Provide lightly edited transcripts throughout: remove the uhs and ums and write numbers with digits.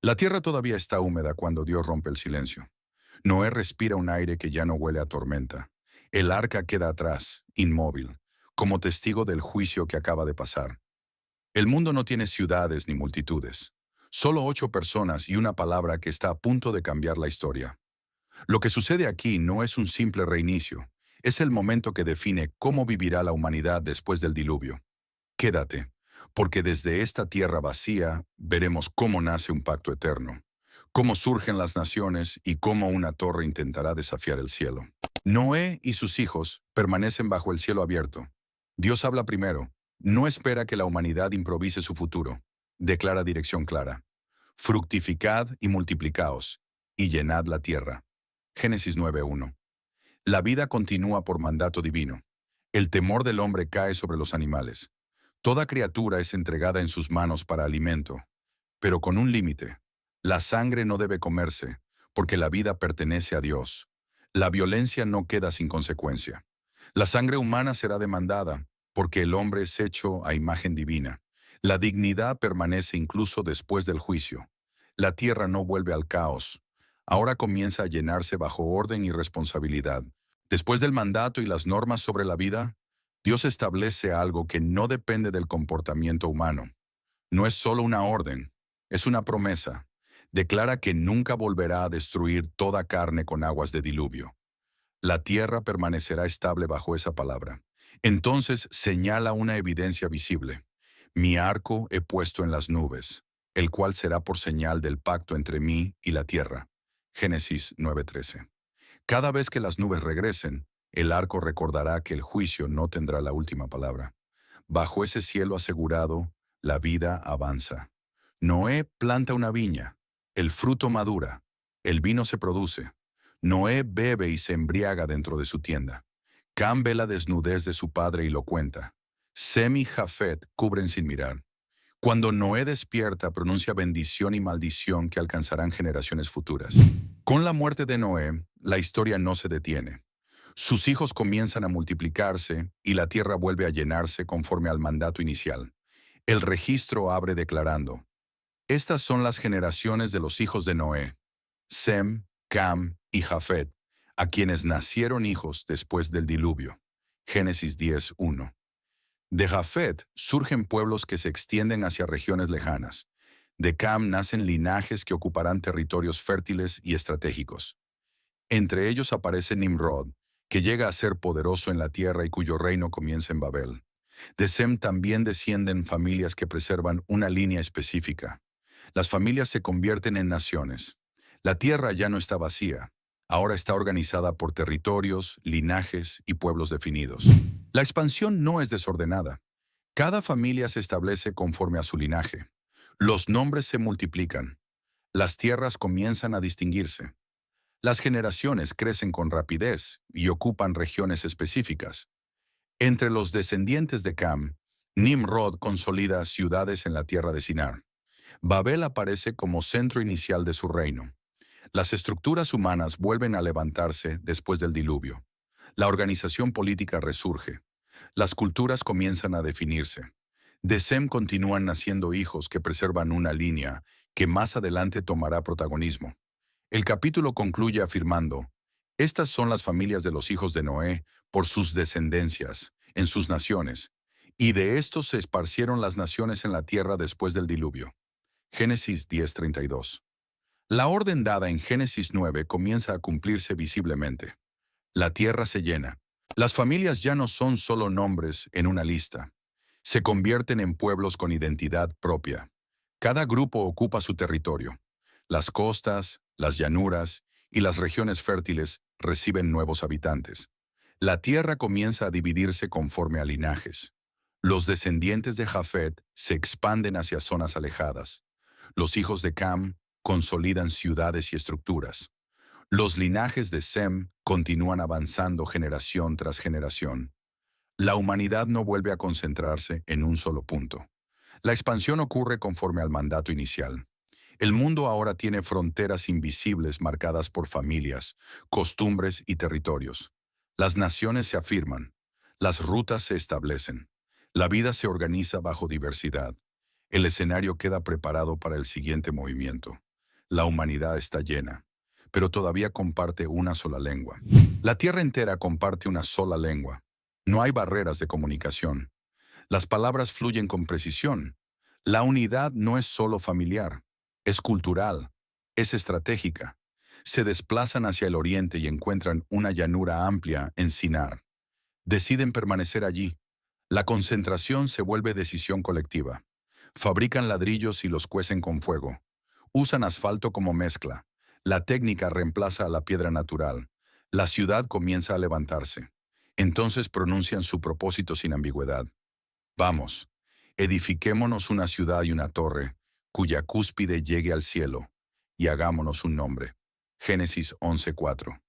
La tierra todavía está húmeda cuando Dios rompe el silencio. Noé respira un aire que ya no huele a tormenta. El arca queda atrás, inmóvil, como testigo del juicio que acaba de pasar. El mundo no tiene ciudades ni multitudes. Solo 8 personas y una palabra que está a punto de cambiar la historia. Lo que sucede aquí no es un simple reinicio. Es el momento que define cómo vivirá la humanidad después del diluvio. Quédate, porque desde esta tierra vacía veremos cómo nace un pacto eterno, cómo surgen las naciones y cómo una torre intentará desafiar el cielo. Noé y sus hijos permanecen bajo el cielo abierto. Dios habla primero. No espera que la humanidad improvise su futuro. Declara dirección clara. Fructificad y multiplicaos, y llenad la tierra. Génesis 9:1. La vida continúa por mandato divino. El temor del hombre cae sobre los animales. Toda criatura es entregada en sus manos para alimento, pero con un límite. La sangre no debe comerse, porque la vida pertenece a Dios. La violencia no queda sin consecuencia. La sangre humana será demandada, porque el hombre es hecho a imagen divina. La dignidad permanece incluso después del juicio. La tierra no vuelve al caos. Ahora comienza a llenarse bajo orden y responsabilidad. Después del mandato y las normas sobre la vida, Dios establece algo que no depende del comportamiento humano. No es solo una orden, es una promesa. Declara que nunca volverá a destruir toda carne con aguas de diluvio. La tierra permanecerá estable bajo esa palabra. Entonces señala una evidencia visible. Mi arco he puesto en las nubes, el cual será por señal del pacto entre mí y la tierra. Génesis 9:13. Cada vez que las nubes regresen, el arco recordará que el juicio no tendrá la última palabra. Bajo ese cielo asegurado, la vida avanza. Noé planta una viña, el fruto madura, el vino se produce. Noé bebe y se embriaga dentro de su tienda. Cam ve la desnudez de su padre y lo cuenta. Sem y Jafet cubren sin mirar. Cuando Noé despierta, pronuncia bendición y maldición que alcanzarán generaciones futuras. Con la muerte de Noé, la historia no se detiene. Sus hijos comienzan a multiplicarse y la tierra vuelve a llenarse conforme al mandato inicial. El registro abre declarando: estas son las generaciones de los hijos de Noé, Sem, Cam y Jafet, a quienes nacieron hijos después del diluvio. Génesis 10:1. De Jafet surgen pueblos que se extienden hacia regiones lejanas. De Cam nacen linajes que ocuparán territorios fértiles y estratégicos. Entre ellos aparece Nimrod, que llega a ser poderoso en la tierra y cuyo reino comienza en Babel. De Sem también descienden familias que preservan una línea específica. Las familias se convierten en naciones. La tierra ya no está vacía. Ahora está organizada por territorios, linajes y pueblos definidos. La expansión no es desordenada. Cada familia se establece conforme a su linaje. Los nombres se multiplican. Las tierras comienzan a distinguirse. Las generaciones crecen con rapidez y ocupan regiones específicas. Entre los descendientes de Cam, Nimrod consolida ciudades en la tierra de Sinar. Babel aparece como centro inicial de su reino. Las estructuras humanas vuelven a levantarse después del diluvio. La organización política resurge. Las culturas comienzan a definirse. De Sem continúan naciendo hijos que preservan una línea que más adelante tomará protagonismo. El capítulo concluye afirmando: estas son las familias de los hijos de Noé por sus descendencias, en sus naciones, y de estos se esparcieron las naciones en la tierra después del diluvio. Génesis 10:32. La orden dada en Génesis 9 comienza a cumplirse visiblemente. La tierra se llena. Las familias ya no son solo nombres en una lista. Se convierten en pueblos con identidad propia. Cada grupo ocupa su territorio. Las costas, las llanuras y las regiones fértiles reciben nuevos habitantes. La tierra comienza a dividirse conforme a linajes. Los descendientes de Jafet se expanden hacia zonas alejadas. Los hijos de Cam consolidan ciudades y estructuras. Los linajes de Sem continúan avanzando generación tras generación. La humanidad no vuelve a concentrarse en un solo punto. La expansión ocurre conforme al mandato inicial. El mundo ahora tiene fronteras invisibles marcadas por familias, costumbres y territorios. Las naciones se afirman. Las rutas se establecen. La vida se organiza bajo diversidad. El escenario queda preparado para el siguiente movimiento. La humanidad está llena, pero todavía comparte una sola lengua. La Tierra entera comparte una sola lengua. No hay barreras de comunicación. Las palabras fluyen con precisión. La unidad no es solo familiar, es cultural, es estratégica. Se desplazan hacia el oriente y encuentran una llanura amplia en Sinar. Deciden permanecer allí. La concentración se vuelve decisión colectiva. Fabrican ladrillos y los cuecen con fuego. Usan asfalto como mezcla. La técnica reemplaza a la piedra natural. La ciudad comienza a levantarse. Entonces pronuncian su propósito sin ambigüedad. Vamos, edifiquémonos una ciudad y una torre, cuya cúspide llegue al cielo, y hagámonos un nombre. Génesis 11:4.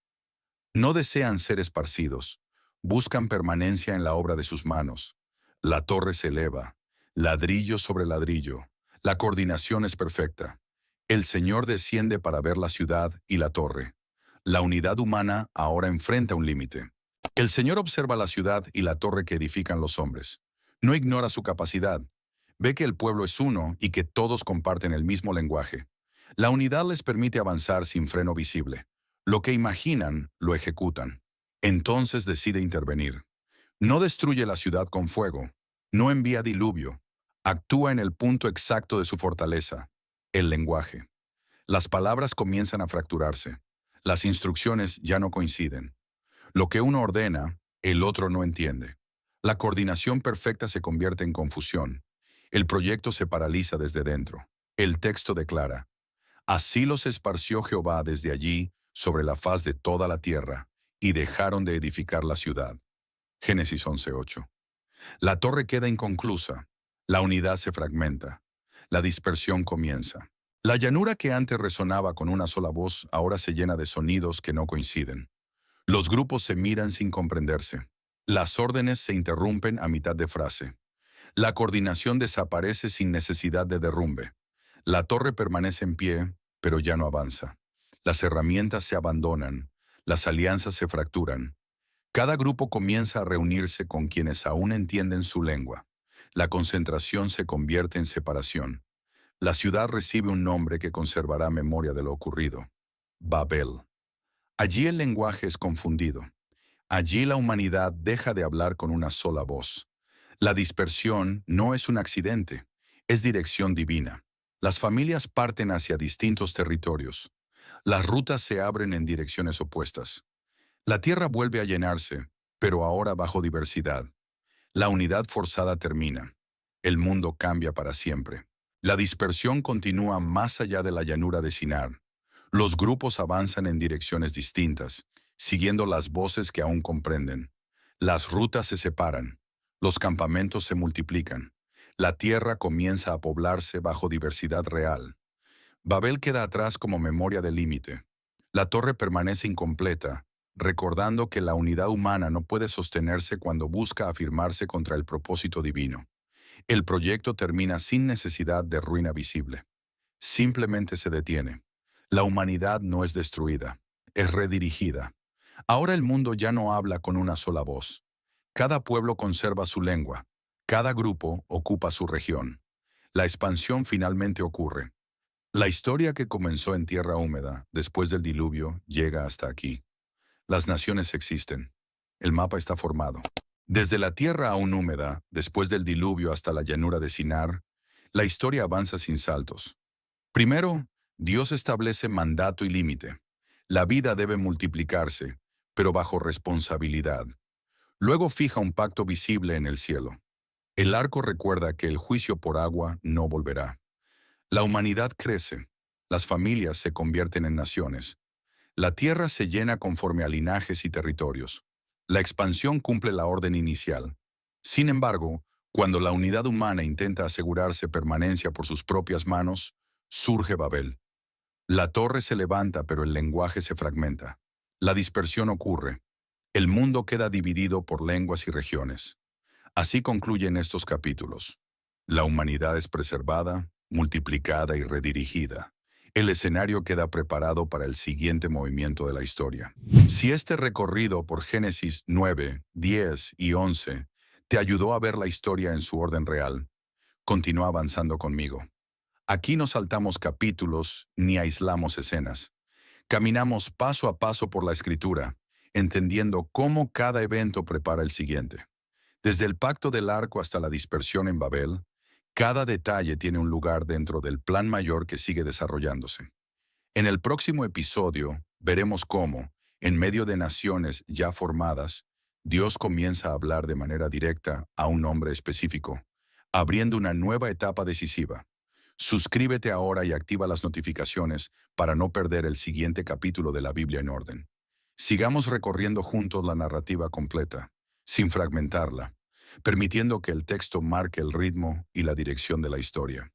No desean ser esparcidos, buscan permanencia en la obra de sus manos. La torre se eleva, ladrillo sobre ladrillo. La coordinación es perfecta. El Señor desciende para ver la ciudad y la torre. La unidad humana ahora enfrenta un límite. El Señor observa la ciudad y la torre que edifican los hombres. No ignora su capacidad. Ve que el pueblo es uno y que todos comparten el mismo lenguaje. La unidad les permite avanzar sin freno visible. Lo que imaginan, lo ejecutan. Entonces decide intervenir. No destruye la ciudad con fuego. No envía diluvio. Actúa en el punto exacto de su fortaleza, el lenguaje. Las palabras comienzan a fracturarse. Las instrucciones ya no coinciden. Lo que uno ordena, el otro no entiende. La coordinación perfecta se convierte en confusión. El proyecto se paraliza desde dentro. El texto declara: Así los esparció Jehová desde allí sobre la faz de toda la tierra, y dejaron de edificar la ciudad. Génesis 11:8. La torre queda inconclusa. La unidad se fragmenta. La dispersión comienza. La llanura que antes resonaba con una sola voz ahora se llena de sonidos que no coinciden. Los grupos se miran sin comprenderse. Las órdenes se interrumpen a mitad de frase. La coordinación desaparece sin necesidad de derrumbe. La torre permanece en pie, pero ya no avanza. Las herramientas se abandonan. Las alianzas se fracturan. Cada grupo comienza a reunirse con quienes aún entienden su lengua. La concentración se convierte en separación. La ciudad recibe un nombre que conservará memoria de lo ocurrido: Babel. Allí el lenguaje es confundido. Allí la humanidad deja de hablar con una sola voz. La dispersión no es un accidente, es dirección divina. Las familias parten hacia distintos territorios. Las rutas se abren en direcciones opuestas. La tierra vuelve a llenarse, pero ahora bajo diversidad. La unidad forzada termina. El mundo cambia para siempre. La dispersión continúa más allá de la llanura de Sinar. Los grupos avanzan en direcciones distintas, siguiendo las voces que aún comprenden. Las rutas se separan. Los campamentos se multiplican. La tierra comienza a poblarse bajo diversidad real. Babel queda atrás como memoria del límite. La torre permanece incompleta, recordando que la unidad humana no puede sostenerse cuando busca afirmarse contra el propósito divino. El proyecto termina sin necesidad de ruina visible. Simplemente se detiene. La humanidad no es destruida, es redirigida. Ahora el mundo ya no habla con una sola voz. Cada pueblo conserva su lengua. Cada grupo ocupa su región. La expansión finalmente ocurre. La historia que comenzó en tierra húmeda, después del diluvio, llega hasta aquí. Las naciones existen. El mapa está formado. Desde la tierra aún húmeda, después del diluvio hasta la llanura de Sinar, la historia avanza sin saltos. Primero, Dios establece mandato y límite. La vida debe multiplicarse, pero bajo responsabilidad. Luego fija un pacto visible en el cielo. El arco recuerda que el juicio por agua no volverá. La humanidad crece. Las familias se convierten en naciones. La tierra se llena conforme a linajes y territorios. La expansión cumple la orden inicial. Sin embargo, cuando la unidad humana intenta asegurarse permanencia por sus propias manos, surge Babel. La torre se levanta, pero el lenguaje se fragmenta. La dispersión ocurre. El mundo queda dividido por lenguas y regiones. Así concluyen estos capítulos. La humanidad es preservada, multiplicada y redirigida. El escenario queda preparado para el siguiente movimiento de la historia. Si este recorrido por Génesis 9, 10 y 11 te ayudó a ver la historia en su orden real, continúa avanzando conmigo. Aquí no saltamos capítulos ni aislamos escenas. Caminamos paso a paso por la escritura, entendiendo cómo cada evento prepara el siguiente. Desde el pacto del arco hasta la dispersión en Babel, cada detalle tiene un lugar dentro del plan mayor que sigue desarrollándose. En el próximo episodio veremos cómo, en medio de naciones ya formadas, Dios comienza a hablar de manera directa a un hombre específico, abriendo una nueva etapa decisiva. Suscríbete ahora y activa las notificaciones para no perder el siguiente capítulo de la Biblia en orden. Sigamos recorriendo juntos la narrativa completa, sin fragmentarla, permitiendo que el texto marque el ritmo y la dirección de la historia.